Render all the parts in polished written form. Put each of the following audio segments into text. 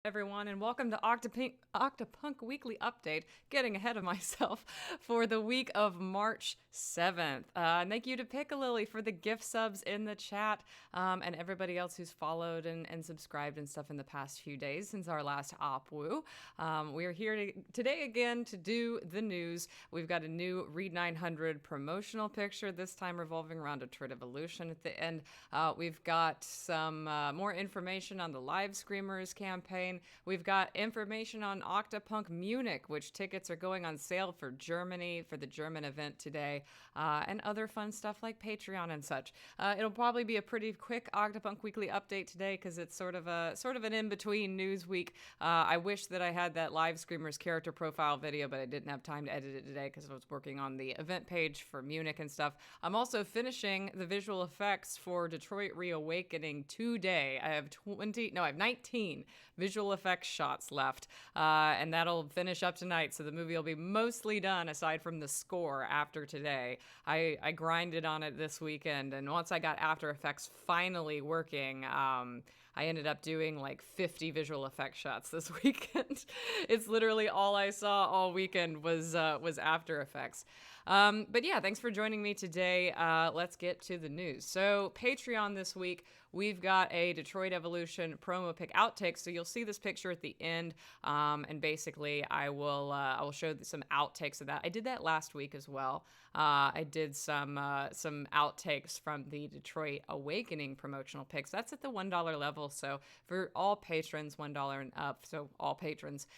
Everyone, and welcome to Octopunk Weekly Update. Getting ahead of myself for the week of March 7th. Thank you to Pickalily for the gift subs in the chat, and everybody else who's followed and subscribed and stuff in the past few days since our last OpWoo. We are here today again to do the news. We've got a new Read 900 promotional picture, this time revolving around Detroit Evolution at the end. We've got some more information on the Livescreamers campaign. We've got information on Octopunk Munich, which tickets are going on sale for Germany for the German event today, and other fun stuff like Patreon and such. It'll probably be a pretty quick Octopunk Weekly update today because it's sort of an in-between news week. I wish that I had that Livescreamers character profile video, but I didn't have time to edit it today because I was working on the event page for Munich and stuff. I'm also finishing the visual effects for Detroit Reawakening today. I have 19 visual effects shots left, and that'll finish up tonight, so the movie will be mostly done aside from the score after today. I grinded on it this weekend, and once I got After Effects finally working, I ended up doing like 50 visual effects shots this weekend. It's literally all I saw all weekend was After Effects. But yeah, thanks for joining me today. Let's get to the news. So Patreon this week, we've got a Detroit Evolution promo pic outtake. So you'll see this picture at the end, and basically I will show some outtakes of that. I did that last week as well. I did some outtakes from the Detroit Awakening promotional pics. That's at the $1 level. So for all patrons, $1 and up, so all patrons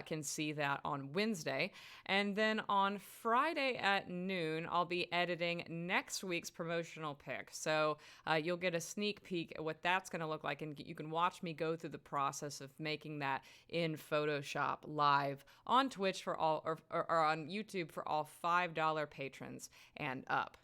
can see that on Wednesday. And then on Friday at noon, I'll be editing next week's promotional pic. So you'll get a sneak peek at what that's going to look like, and you can watch me go through the process of making that in Photoshop live on Twitch for all, or on YouTube for all $5 patrons and up.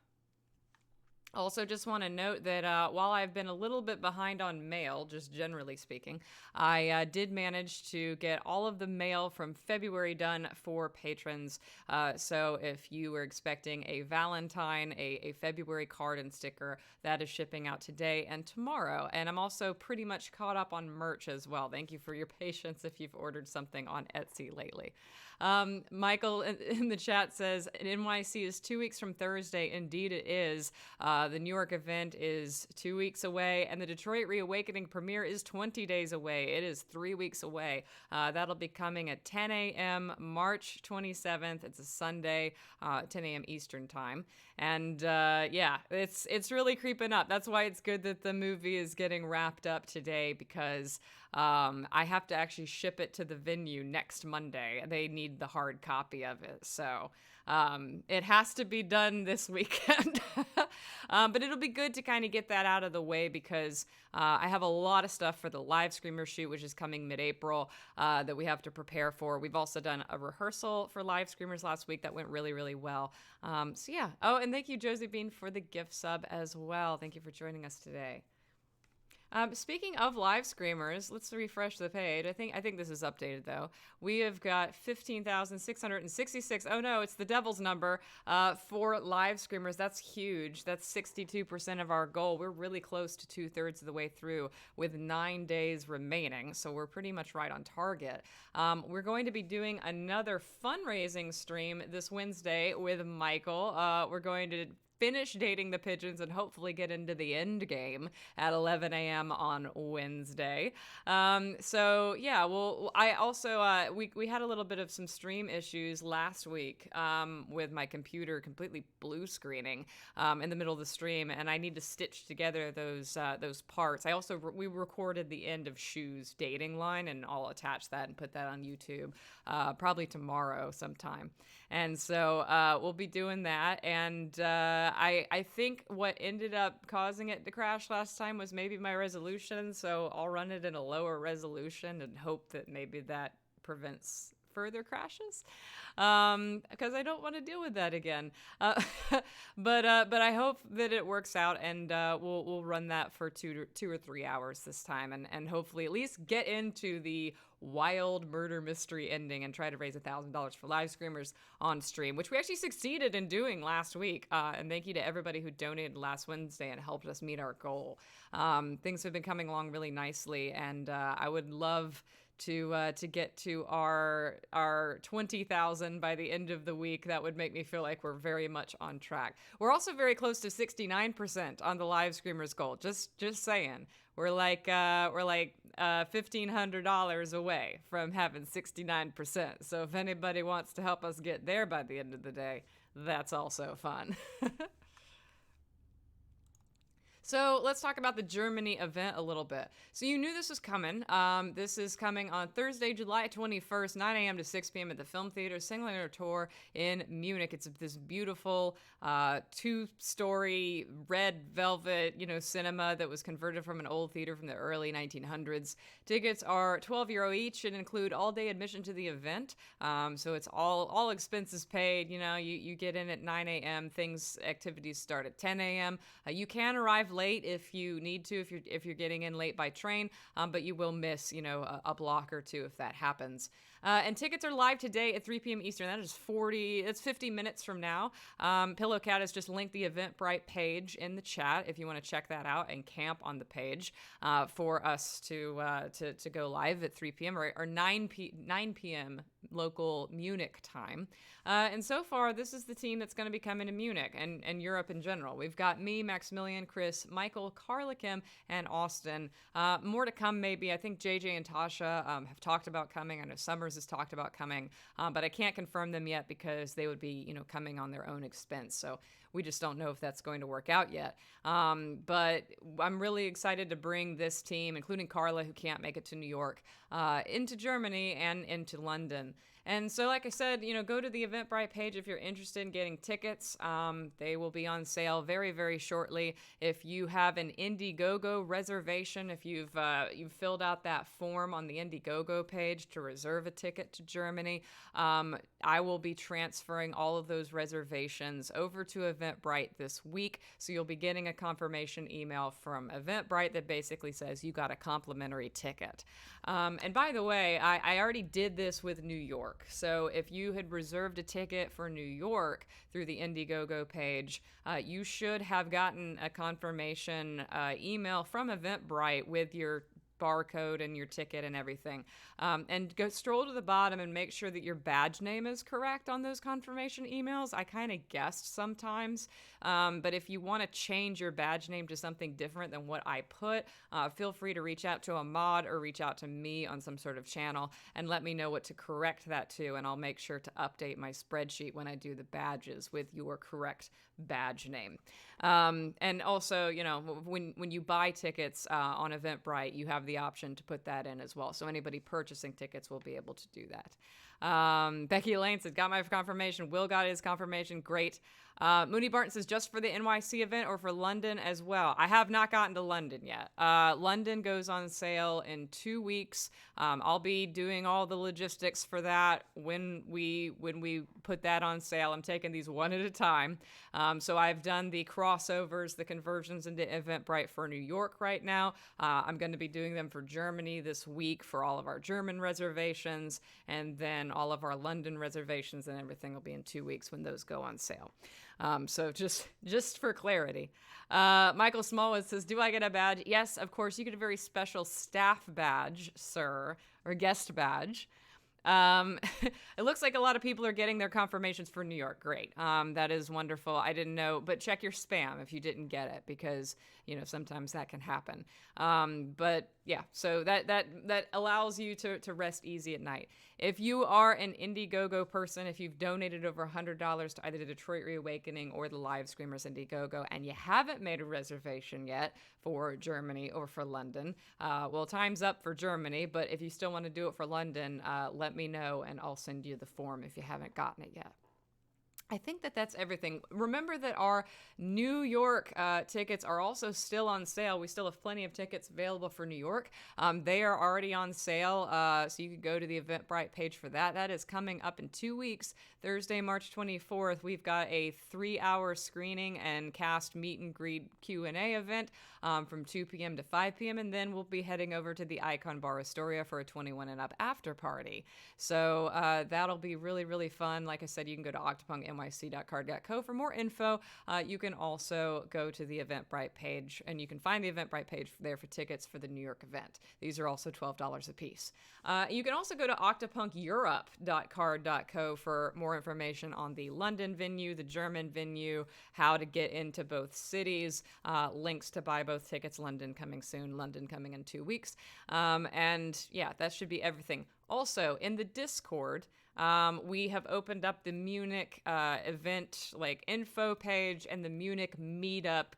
Also, just want to note that while I've been a little bit behind on mail, just generally speaking, I did manage to get all of the mail from February done for patrons. So if you were expecting a Valentine, a February card and sticker, that is shipping out today and tomorrow. And I'm also pretty much caught up on merch as well. Thank you for your patience if you've ordered something on Etsy lately. Michael in the chat says, NYC is 2 weeks from Thursday. Indeed, it is. The New York event is 2 weeks away, and the Detroit Reawakening premiere is 20 days away. It is 3 weeks away. That'll be coming at 10 a.m. March 27th. It's a Sunday, 10 a.m. Eastern time. And yeah, it's really creeping up. That's why it's good that the movie is getting wrapped up today, because I have to actually ship it to the venue next Monday. They need the hard copy of it. So it has to be done this weekend. But it'll be good to kind of get that out of the way, because I have a lot of stuff for the Livescreamer shoot, which is coming mid-April, that we have to prepare for. We've also done a rehearsal for Livescreamers last week that went really, really well. So yeah. Oh, and thank you, Josie Bean, for the gift sub as well. Thank you for joining us today. Speaking of Livescreamers, let's refresh the page. I think this is updated though. We have got 15,666. Oh no, it's the devil's number for Livescreamers. That's huge. That's 62% of our goal. We're really close to 2/3 of the way through with 9 days remaining. So we're pretty much right on target. We're going to be doing another fundraising stream this Wednesday with Michael. We're going to finish dating the pigeons and hopefully get into the end game at 11 a.m. on Wednesday. So yeah, well, I also, we had a little bit of some stream issues last week with my computer completely blue screening in the middle of the stream, and I need to stitch together those parts. I also, we recorded the end of Shu's dating line, and I'll attach that and put that on YouTube probably tomorrow sometime. And so we'll be doing that, and I think what ended up causing it to crash last time was maybe my resolution, so I'll run it in a lower resolution and hope that maybe that prevents further crashes, because I don't want to deal with that again. But I hope that it works out, and we'll run that for two or 3 hours this time, and hopefully at least get into the wild murder mystery ending and try to raise $1,000 for Livescreamers on stream, which we actually succeeded in doing last week. And thank you to everybody who donated last Wednesday and helped us meet our goal. Things have been coming along really nicely, and I would love to get to our 20,000 by the end of the week. That would make me feel like we're very much on track. We're also very close to 69% on the Livescreamers goal. Just saying. We're like $1,500 away from having 69%. So if anybody wants to help us get there by the end of the day, that's also fun. So let's talk about the Germany event a little bit. So you knew this was coming. This is coming on Thursday, July 21st, 9 a.m. to 6 p.m. at the Film Theater Singulator Tour in Munich. It's this beautiful two-story red velvet, cinema that was converted from an old theater from the early 1900s. Tickets are €12 each and include all-day admission to the event. So it's all expenses paid. You get in at 9 a.m. Activities start at 10 a.m. You can arrive late if you need to, if you're getting in late by train, but you will miss, a block or two if that happens. And tickets are live today at 3 p.m. Eastern. That's 50 minutes from now. Pillowcat has just linked the Eventbrite page in the chat if you want to check that out and camp on the page for us to go live at 3 p.m. or 9 p.m. local Munich time. And so far, this is the team that's going to be coming to Munich and Europe in general. We've got me, Maximilian, Chris, Michael, Carla Kim, and Austin. More to come, maybe. I think JJ and Tasha have talked about coming. I know Summers has talked about coming, but I can't confirm them yet because they would be, coming on their own expense. So we just don't know if that's going to work out yet. But I'm really excited to bring this team, including Carla, who can't make it to New York, into Germany and into London. And so, like I said, go to the Eventbrite page if you're interested in getting tickets. They will be on sale very, very shortly. If you have an Indiegogo reservation, if you've filled out that form on the Indiegogo page to reserve a ticket to Germany, I will be transferring all of those reservations over to Eventbrite this week. So you'll be getting a confirmation email from Eventbrite that basically says you got a complimentary ticket. And by the way, I already did this with New York. So if you had reserved a ticket for New York through the Indiegogo page, you should have gotten a confirmation email from Eventbrite with your barcode and your ticket and everything. And stroll to the bottom and make sure that your badge name is correct on those confirmation emails. I kind of guessed sometimes, but if you want to change your badge name to something different than what I put, feel free to reach out to a mod or reach out to me on some sort of channel and let me know what to correct that to, and I'll make sure to update my spreadsheet when I do the badges with your correct badge name. And also, when you buy tickets on Eventbrite, you have the option to put that in as well. So anybody purchasing tickets will be able to do that. Becky Lane said, got my confirmation. Will got his confirmation. Great. Mooney Barton says, just for the NYC event or for London as well? I have not gotten to London yet. London goes on sale in 2 weeks. I'll be doing all the logistics for that when we put that on sale. I'm taking these one at a time. So I've done the crossovers, the conversions into Eventbrite for New York right now. I'm going to be doing them for Germany this week for all of our German reservations, and then all of our London reservations and everything will be in 2 weeks when those go on sale. So just for clarity. Michael Smallwood says, do I get a badge? Yes, of course. You get a very special staff badge, sir, or guest badge. It looks like a lot of people are getting their confirmations for New York. Great. That is wonderful. I didn't know, but check your spam if you didn't get it, because, sometimes that can happen. But yeah, so that allows you to rest easy at night. If you are an Indiegogo person, if you've donated over $100 to either the Detroit Reawakening or the Livescreamers Indiegogo, and you haven't made a reservation yet for Germany or for London, well, time's up for Germany, but if you still want to do it for London, let me know and I'll send you the form if you haven't gotten it yet. I think that's everything. Remember that our New York tickets are also still on sale. We still have plenty of tickets available for New York. They are already on sale, so you can go to the Eventbrite page for that. That is coming up in 2 weeks, Thursday, March 24th. We've got a 3-hour screening and cast meet and greet Q&A event from 2 p.m. to 5 p.m., and then we'll be heading over to the Icon Bar Astoria for a 21 and up after party. So that'll be really, really fun. Like I said, you can go to Octopunk nyc.card.co for more info. You can also go to the Eventbrite page, and you can find the Eventbrite page there for tickets for the New York event. These are also $12 a piece. You can also go to octopunkeurope.card.co for more information on the London venue, the German venue, how to get into both cities, links to buy both tickets. London coming soon, London coming in 2 weeks. And yeah, that should be everything. Also, in the Discord, we have opened up the Munich event info page and the Munich meetup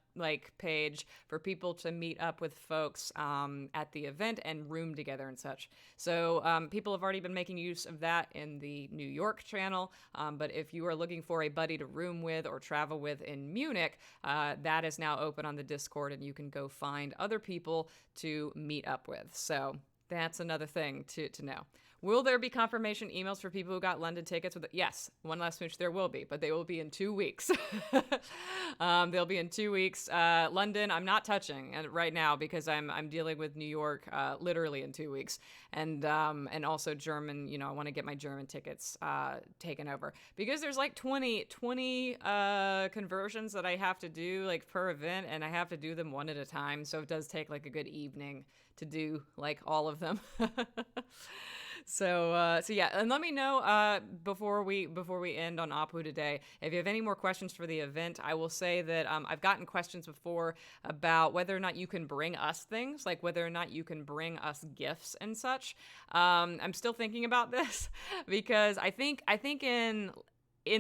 page for people to meet up with folks at the event and room together and such. So people have already been making use of that in the New York channel, but if you are looking for a buddy to room with or travel with in Munich, that is now open on the Discord, and you can go find other people to meet up with. So that's another thing to know. Will there be confirmation emails for people who got London tickets? Yes, one last smooch, there will be, but they will be in 2 weeks. They'll be in 2 weeks. London, I'm not touching right now because I'm dealing with New York literally in 2 weeks, and also German. I want to get my German tickets taken over because there's 20 conversions that I have to do per event, and I have to do them one at a time. So it does take a good evening to do all of them. So yeah, and let me know before we end on Apu today, if you have any more questions for the event. I will say that I've gotten questions before about whether or not you can bring us things, whether or not you can bring us gifts and such. I'm still thinking about this because I think in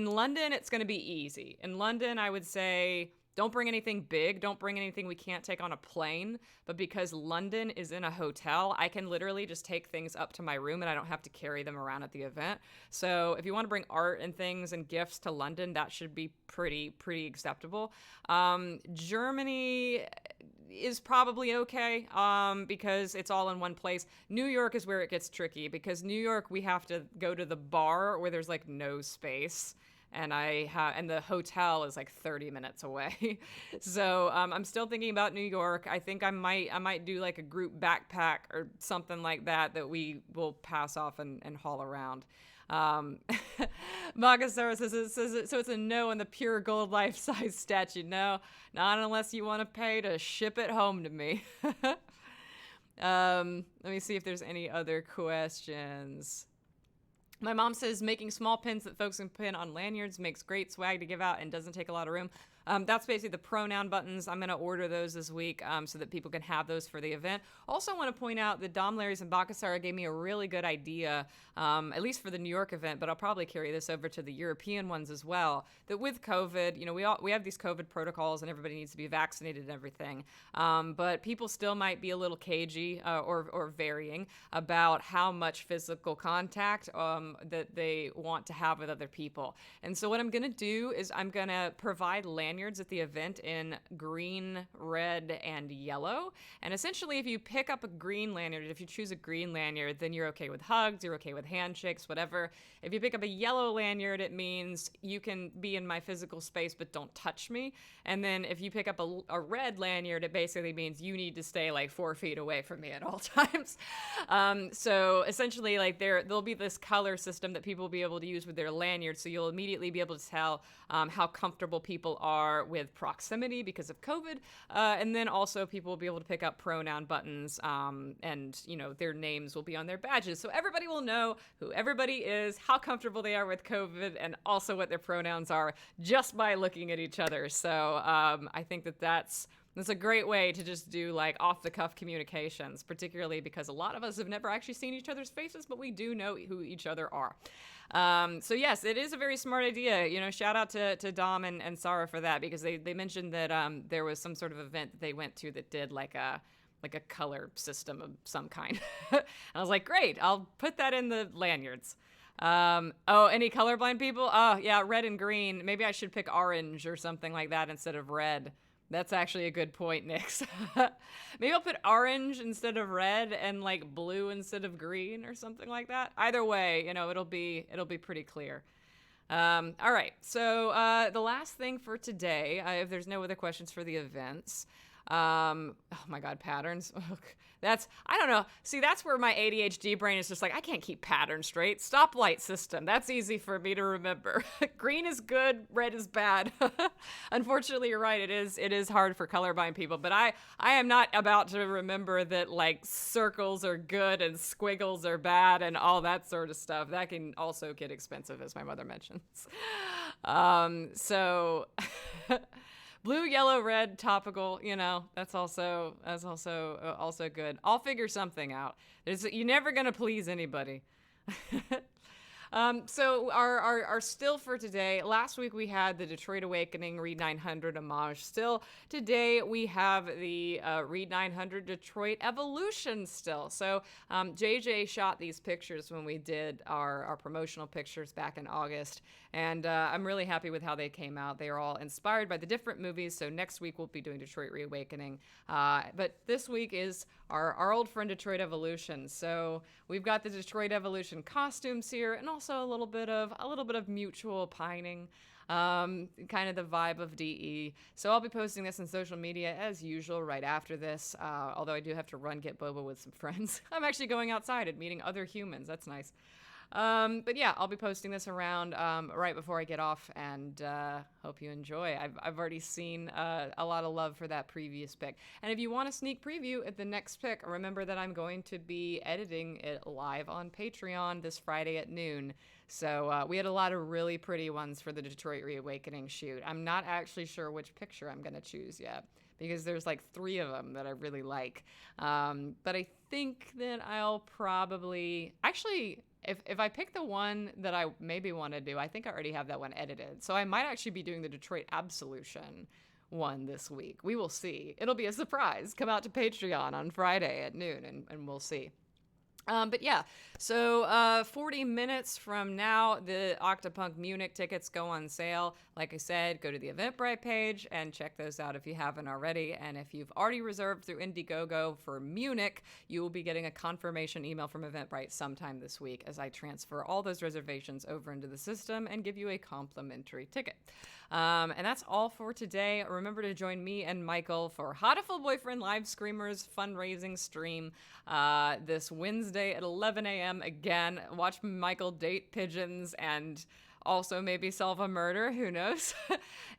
London it's going to be easy. In London, I would say, don't bring anything big. Don't bring anything we can't take on a plane. But because London is in a hotel, I can literally just take things up to my room and I don't have to carry them around at the event. So if you want to bring art and things and gifts to London, that should be pretty acceptable. Germany is probably okay because it's all in one place. New York is where it gets tricky because New York, we have to go to the bar where there's no space. And the hotel is 30 minutes away. So I'm still thinking about New York. I think I might do a group backpack or something like that we will pass off and haul around. Magasara says so it's a no on the pure gold life-size statue. No, not unless you want to pay to ship it home to me. Let me see if there's any other questions. My mom says making small pins that folks can pin on lanyards makes great swag to give out and doesn't take a lot of room. That's basically the pronoun buttons. I'm going to order those this week so that people can have those for the event. Also want to point out that Dom, Larry's, and Bakasara gave me a really good idea, at least for the New York event, but I'll probably carry this over to the European ones as well, that with COVID, we have these COVID protocols and everybody needs to be vaccinated and everything, but people still might be a little cagey or varying about how much physical contact that they want to have with other people. And so what I'm going to do is I'm going to provide lanyards at the event in green, red, and yellow. And essentially, if you pick up a green lanyard, if you choose a green lanyard, then you're okay with hugs, you're okay with handshakes, whatever. If you pick up a yellow lanyard, it means you can be in my physical space, but don't touch me. And then if you pick up a red lanyard, it basically means you need to stay 4 feet away from me at all times. So essentially, there'll be this color system that people will be able to use with their lanyards. So you'll immediately be able to tell how comfortable people are with proximity because of COVID. And then also people will be able to pick up pronoun buttons and, their names will be on their badges. So everybody will know who everybody is, how comfortable they are with COVID, and also what their pronouns are just by looking at each other. So I think that's a great way to just do off-the-cuff communications, particularly because a lot of us have never actually seen each other's faces, but we do know who each other are. So yes, it is a very smart idea. Shout out to Dom and Sarah for that, because they mentioned that there was some sort of event that they went to that did a color system of some kind. And I was like, great, I'll put that in the lanyards. Any colorblind people? Oh yeah, red and green. Maybe I should pick orange or something like that instead of red. That's actually a good point, Nix. Maybe I'll put orange instead of red and blue instead of green or something like that. Either way, it'll be pretty clear. All right. So the last thing for today, if there's no other questions for the events, Oh my God, patterns. I don't know. See, that's where my ADHD brain is just like, I can't keep patterns straight. Stoplight system. That's easy for me to remember. Green is good, red is bad. Unfortunately, you're right. It is hard for colorblind people, but I am not about to remember that like circles are good and squiggles are bad and all that sort of stuff. That can also get expensive, as my mother mentions. So blue, yellow, red, topical, that's also good. I'll figure something out. You're never gonna please anybody. So our still for today, last week we had the Detroit Awakening Read 900 homage still. Today we have the Read 900 Detroit Evolution still. So JJ shot these pictures when we did our promotional pictures back in August, and I'm really happy with how they came out. They are all inspired by the different movies, so next week we'll be doing Detroit Reawakening. But this week is our old friend Detroit Evolution. So we've got the Detroit Evolution costumes here, and also a little bit of mutual pining, kind of the vibe of DE. So I'll be posting this on social media as usual right after this. Although I do have to run get boba with some friends. I'm actually going outside and meeting other humans. That's nice. But yeah, I'll be posting this around right before I get off, and hope you enjoy. I've already seen a lot of love for that previous pick. And if you want a sneak preview at the next pick, remember that I'm going to be editing it live on Patreon this Friday at noon. So we had a lot of really pretty ones for the Detroit Reawakening shoot. I'm not actually sure which picture I'm going to choose yet, because there's like 3 of them that I really like. But I think that I'll probably... Actually, if I pick the one that I maybe want to do, I think I already have that one edited. So I might actually be doing the Detroit Absolution one this week. We will see. It'll be a surprise. Come out to Patreon on Friday at noon, and we'll see. But yeah, so 40 minutes from now, the Octopunk Munich tickets go on sale. Like I said, go to the Eventbrite page and check those out if you haven't already. And if you've already reserved through Indiegogo for Munich, you will be getting a confirmation email from Eventbrite sometime this week as I transfer all those reservations over into the system and give you a complimentary ticket. And that's all for today. Remember to join me and Michael for Hotiful Boyfriend Livescreamers fundraising stream this Wednesday at 11 a.m. Again, watch Michael date pigeons and also maybe solve a murder. Who knows?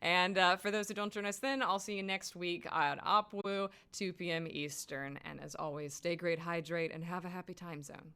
And for those who don't join us then, I'll see you next week on OpWoo, 2 p.m. Eastern. And as always, stay great, hydrate, and have a happy time zone.